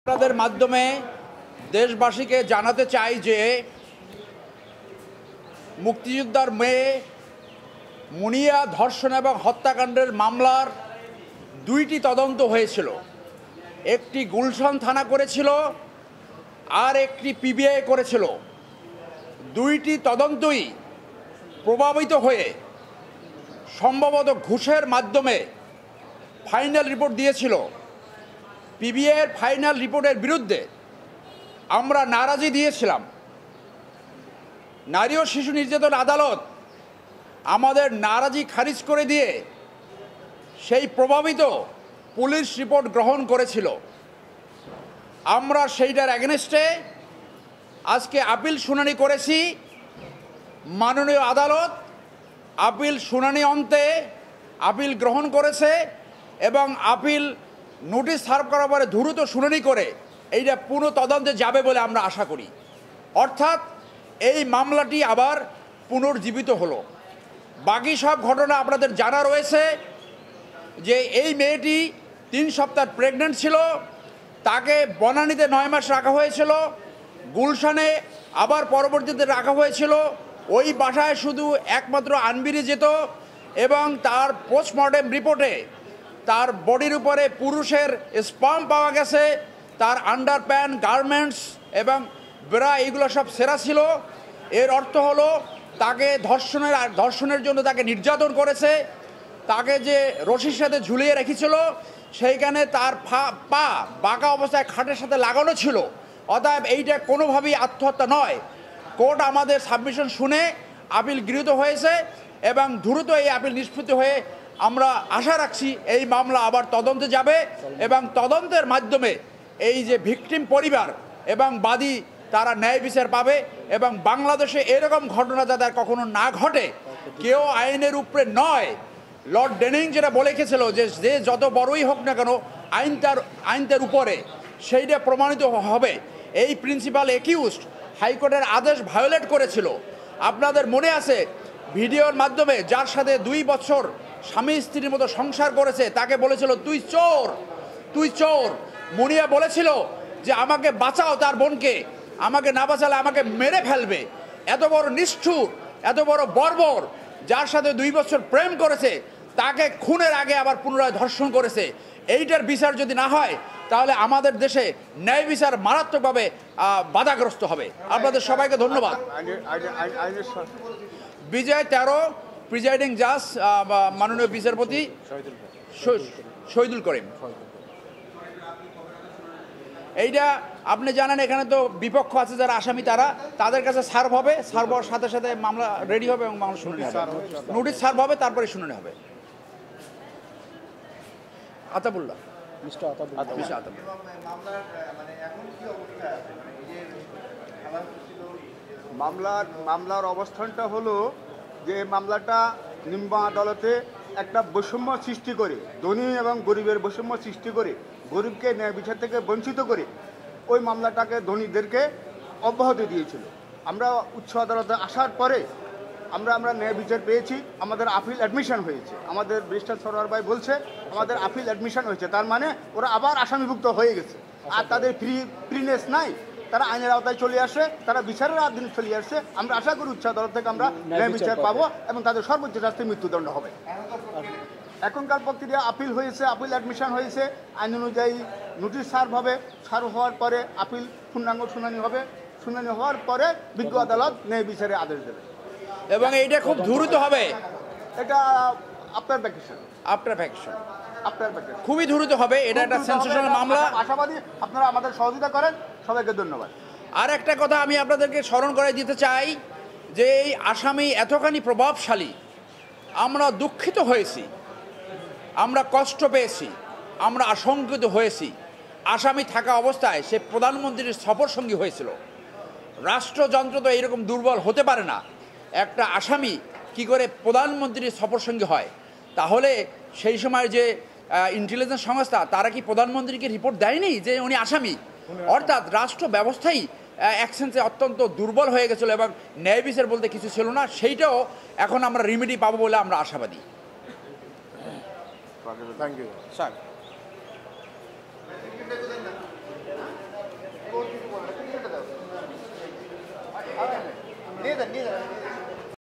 আপনাদের মাধ্যমে দেশবাসীকে জানাতে চাই যে মুক্তিযোদ্ধার মেয়ে মুনিয়া ধর্ষণ এবং হত্যাকাণ্ডের মামলার দুইটি তদন্ত হয়েছিল। একটি গুলশান থানা করেছিল আর একটি পিবিআই করেছিল। দুইটি তদন্তই প্রভাবিত হয়ে সম্ভবত ঘুষের মাধ্যমে ফাইনাল রিপোর্ট দিয়েছিল। পিবিআইয়ের ফাইনাল রিপোর্টের বিরুদ্ধে আমরা নারাজি দিয়েছিলাম। নারী ও শিশু নির্যাতন আদালত আমাদের নারাজি খারিজ করে দিয়ে সেই প্রভাবিত পুলিশ রিপোর্ট গ্রহণ করেছিল। আমরা সেইটার অ্যাগেনস্টে আজকে আপিল শুনানি করেছি। মাননীয় আদালত আপিল শুনানি অন্তে আপিল গ্রহণ করেছে এবং আপিল নোটিশ সার্ভ করার পরে দ্রুত শুনানি করে এইটা পুনঃ তদন্তে যাবে বলে আমরা আশা করি। অর্থাৎ এই মামলাটি আবার পুনর্জীবিত হলো। বাকি সব ঘটনা আপনাদের জানা রয়েছে যে এই মেয়েটি 3 সপ্তাহ প্রেগনেন্ট ছিল, তাকে বনানীতে 9 মাস রাখা হয়েছিল, গুলশানে আবার পরবর্তীতে রাখা হয়েছিল। ওই বাসায় শুধু একমাত্র আনবিরি যেত এবং তার পোস্টমর্টেম রিপোর্টে তার বডির উপরে পুরুষের স্পার্ম পাওয়া গেছে, তার আন্ডার প্যান্ট, গার্মেন্টস এবং ব্রা এগুলো সব সেরা ছিল। এর অর্থ হলো তাকে ধর্ষণের জন্য তাকে নির্যাতন করেছে। তাকে যে রশির সাথে ঝুলিয়ে রেখেছিল সেইখানে তার পা বাঁকা অবস্থায় খাটের সাথে লাগানো ছিল। অতএব এইটা কোনোভাবেই আত্মহত্যা নয়। কোর্ট আমাদের সাবমিশন শুনে আপিল গৃহীত হয়েছে এবং দ্রুত এই আপিল নিষ্পত্তি হয়ে আমরা আশা রাখছি এই মামলা আবার তদন্তে যাবে এবং তদন্তের মাধ্যমে এই যে ভিকটিম পরিবার এবং বাদী তারা ন্যায় বিচার পাবে এবং বাংলাদেশে এরকম ঘটনা যাতে আর কখনো না ঘটে। কেউ আইনের উপরে নয়। লর্ড ডেনিং যেটা বলে গেছিল যে যত বড়ই হোক না কেন আইন তার উপরে, সেইটা প্রমাণিত হবে। এই প্রিন্সিপাল একিউজড হাইকোর্টের আদেশ ভায়োলেট করেছিল। আপনাদের মনে আছে ভিডিওর মাধ্যমে যার সাথে 2 বছর স্বামী স্ত্রীর মতো সংসার করেছে তাকে বলেছিল তুই চোর, তুই চোর। মুনিয়া বলেছিল যে আমাকে বাঁচাও, তার বোনকে আমাকে না বাঁচালে আমাকে মেরে ফেলবে। এত বড় নিষ্ঠুর, এত বড় বর্বর, যার সাথে 2 বছর প্রেম করেছে তাকে খুনের আগে আবার পুনরায় ধর্ষণ করেছে। এইটার বিচার যদি না হয় তাহলে আমাদের দেশে ন্যায় বিচার মারাত্মকভাবে বাধাগ্রস্ত হবে। আপনাদের সবাইকে ধন্যবাদ। বিজয় 13 প্রিজাইডিং জাজ মাননীয় বিচারপতি শহীদুল করিম। এইটা আপনি জানেন এখানে তো বিপক্ষ আছে যারা আসামি, তাদের কাছে সার্ভ হবে, সার্ভ হওয়ার সাথে সাথে মামলা রেডি হবে এবং মামলা শুনানি হবে। নোটিশ সার্ভ হবে, তারপরে শুনানি হবে। আতাবুল্লাহ, মামলার অবস্থানটা হলো যে মামলাটা নিম্ন আদালতে একটা বৈষম্য সৃষ্টি করে, ধনী এবং গরিবের বৈষম্য সৃষ্টি করে, গরিবকে ন্যায় বিচার থেকে বঞ্চিত করে ওই মামলাটাকে ধনীদেরকে অব্যাহতি দিয়েছিল। আমরা উচ্চ আদালতে আসার পরে আমরা ন্যায় বিচার পেয়েছি। আমাদের আপিল অ্যাডমিশন হয়েছে। আমাদের ব্যারিস্টার সরোয়ার ভাই বলছে আমাদের আপিল অ্যাডমিশন হয়েছে, তার মানে ওরা আবার আসামিভুক্ত হয়ে গেছে। আর তাদের ফ্রিনেস নাই, তারা আইনের আওতায় চলে আসে, তারা বিচারের আধীন চলে আসছে। আমরা আশা করি উচ্চ আদালত থেকে আমরা ন্যায় বিচার পাবো এবং তাদের সর্বোচ্চ শাস্তি মৃত্যুদণ্ড হবে। এখনকার প্রক্রিয়া আপিল হয়েছে, আপিল অ্যাডমিশন হয়েছে, আইন অনুযায়ী নোটিশ সার্ভ হবে, সার্ভ হওয়ার পরে আপিল পূর্ণাঙ্গ শুনানি হবে, শুনানি হওয়ার পরে বিজ্ঞ আদালত ন্যায় বিচারে আদেশ দেবে এবং এইটা খুব দ্রুত হবে। এটা আপনার ভ্যাকেশন খুবই দ্রুত হবে। এটা একটা সেন্সেশনাল মামলা। আশাবাদী আপনারা আমাদের সহযোগিতা করেন। সবাইকে ধন্যবাদ। আর একটা কথা আমি আপনাদেরকে স্মরণ করে দিতে চাই যে এই আসামি এতখানি প্রভাবশালী, আমরা দুঃখিত হয়েছি, আমরা কষ্ট পেয়েছি, আমরা আশঙ্কিত হয়েছি। আসামি থাকা অবস্থায় সে প্রধানমন্ত্রীর সফরসঙ্গী হয়েছিল। রাষ্ট্রযন্ত্র তো এইরকম দুর্বল হতে পারে না। একটা আসামি কি করে প্রধানমন্ত্রীর সফরসঙ্গী হয়? তাহলে সেই সময় যে ইন্টেলিজেন্স সংস্থা তারা কি প্রধানমন্ত্রীকে রিপোর্ট দেয়নি যে উনি আসামি? অর্থাৎ রাষ্ট্র ব্যবস্থাই এক সেন্সে অত্যন্ত দুর্বল হয়ে গেছিলো এবং ন্যায় বিচার বলতে কিছু ছিল না। সেইটাও এখন আমরা রিমেডি পাবো বলে আমরা আশাবাদী। Thank you sir. নিয়ে যান